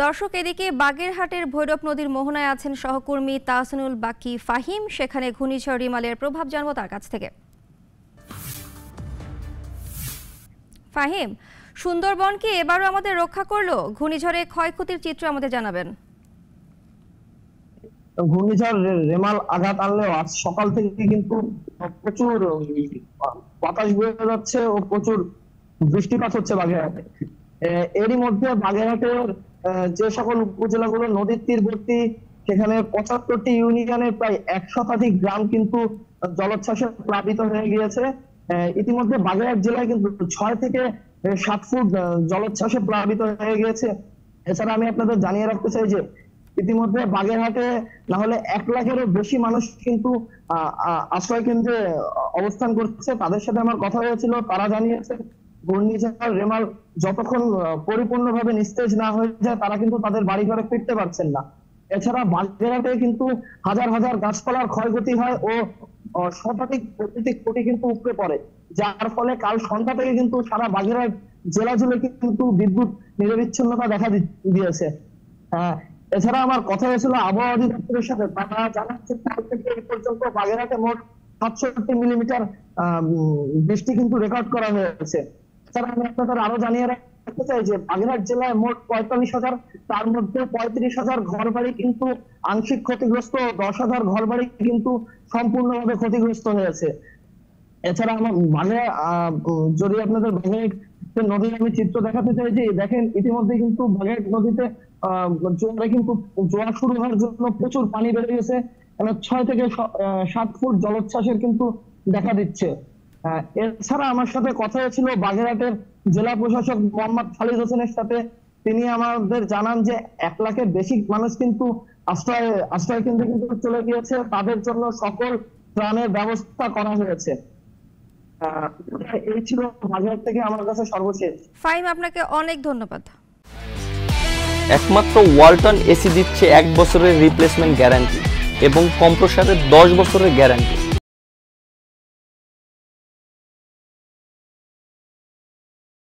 দর্শক, এদিকে বাগেরহাটের ভৈরব নদীর মোহনায় আছেন সহকর্মী তাহসানুল বাকি ফাহিম। সেখানে ঘূর্ণিঝড় রিমালের প্রভাব জানবো তার কাছ থেকে। ফাহিম, সুন্দরবন কি এবারও আমাদের রক্ষা করলো? ঘূর্ণিঝড়ে ক্ষয়ক্ষতির চিত্র আমাদের জানাবেন। ঘূর্ণিঝড় রেমাল আঘাত আনলেও আজ সকাল থেকে কিন্তু প্রচুর বাতাস বয়ে যাচ্ছে ও প্রচুর বৃষ্টিপাত হচ্ছে বাগেরহাটে। এরই মধ্যে বাগেরহাটের যে সকল উপজেলাগুলো নদীর তীরবর্তী, সেখানে ৭৫টি ইউনিয়নের প্রায় ১০০ গ্রাম কিন্তু জলোচ্ছ্বাসে প্লাবিত হয়ে গিয়েছে। ইতিমধ্যে বাগেরহাট জেলায় কিন্তু ৬ থেকে ৭ ফুট জলোচ্ছ্বাসে প্লাবিত হয়ে গিয়েছে। এছাড়া আমি আপনাদের জানিয়ে রাখতে চাই যে ইতিমধ্যে বাগেরহাটে না হলে ১ লাখেরও বেশি মানুষ কিন্তু আশ্রয় কেন্দ্রে অবস্থান করছে। তাদের সাথে আমার কথা হয়েছিল, তারা জানিয়েছে ঘূর্ণিঝড় রেমাল যতক্ষণ পরিপূর্ণভাবে নিস্তেজ না হয়ে যায় তারা কিন্তু তাদের বাড়ি ঘরে ফিরতে পারছেন না। এছাড়া বাগেরহাটে কিন্তু হাজার হাজার গাছপালার ক্ষয়ক্ষতি হয় ও শতাধিক বৈদ্যুতিক খুঁটি কিন্তু উপড়ে পড়ে, যার ফলে কাল সন্ধ্যা থেকে কিন্তু সারা বাগেরহাট জেলা জুড়ে কিন্তু বিদ্যুৎ নিরবিচ্ছিন্নতা দেখা দিয়েছে। এছাড়া আমার কথা হয়েছিল আবহাওয়া অধিদপ্তরের সাথে, তারা জানাচ্ছে কাল থেকে এই পর্যন্ত বাগেরহাটে মোট ৬৭ মিলিমিটার বৃষ্টি কিন্তু রেকর্ড করা হয়েছে। এছাড়া আমি আপনাদের আরো জানিয়ে রাখতে চাই যে বাগেরহাট জেলায় মোট ৪৫,০০০, তার মধ্যে ৩৫,০০০ ঘর বাড়ি কিন্তু আংশিক ক্ষতিগ্রস্ত, ১০,০০০ ঘর বাড়ি কিন্তু সম্পূর্ণভাবে ক্ষতিগ্রস্ত হয়েছে। এছাড়া আমার যদি আপনাদের বাগেরহাট নদীর আমি চিত্র দেখাতে চাই যে দেখেন ইতিমধ্যে কিন্তু বাগেরহাট নদীতে জোয়ারে কিন্তু জোয়ার শুরু হওয়ার জন্য প্রচুর পানি বেড়ে গেছে। ৬ থেকে ৭ ফুট জলোচ্ছ্বাসের কিন্তু দেখা দিচ্ছে। এছাড়া আমার সাথে কথা হয়েছিল বাগেরহাটের জেলা প্রশাসক মোহাম্মদ খালিদ হোসেনের সাথে। তিনি আমাদের জানান যে ১ লাখের বেশি মানুষ কিন্তু আশ্রয় কেন্দ্রে কিন্তু চলে গিয়েছে, তাদের জন্য সকল ত্রাণের ব্যবস্থা করা হয়েছে। এই ছিল বাগেরহাট থেকে আমার কাছে সর্বশেষ। ফাহিম, আপনাকে অনেক ধন্যবাদ। একমাত্র ওয়ালটন এসি দিচ্ছে ১ বছরের রিপ্লেসমেন্ট গ্যারান্টি এবং কম্প্রেসারের ১০ বছরের গ্যারান্টি।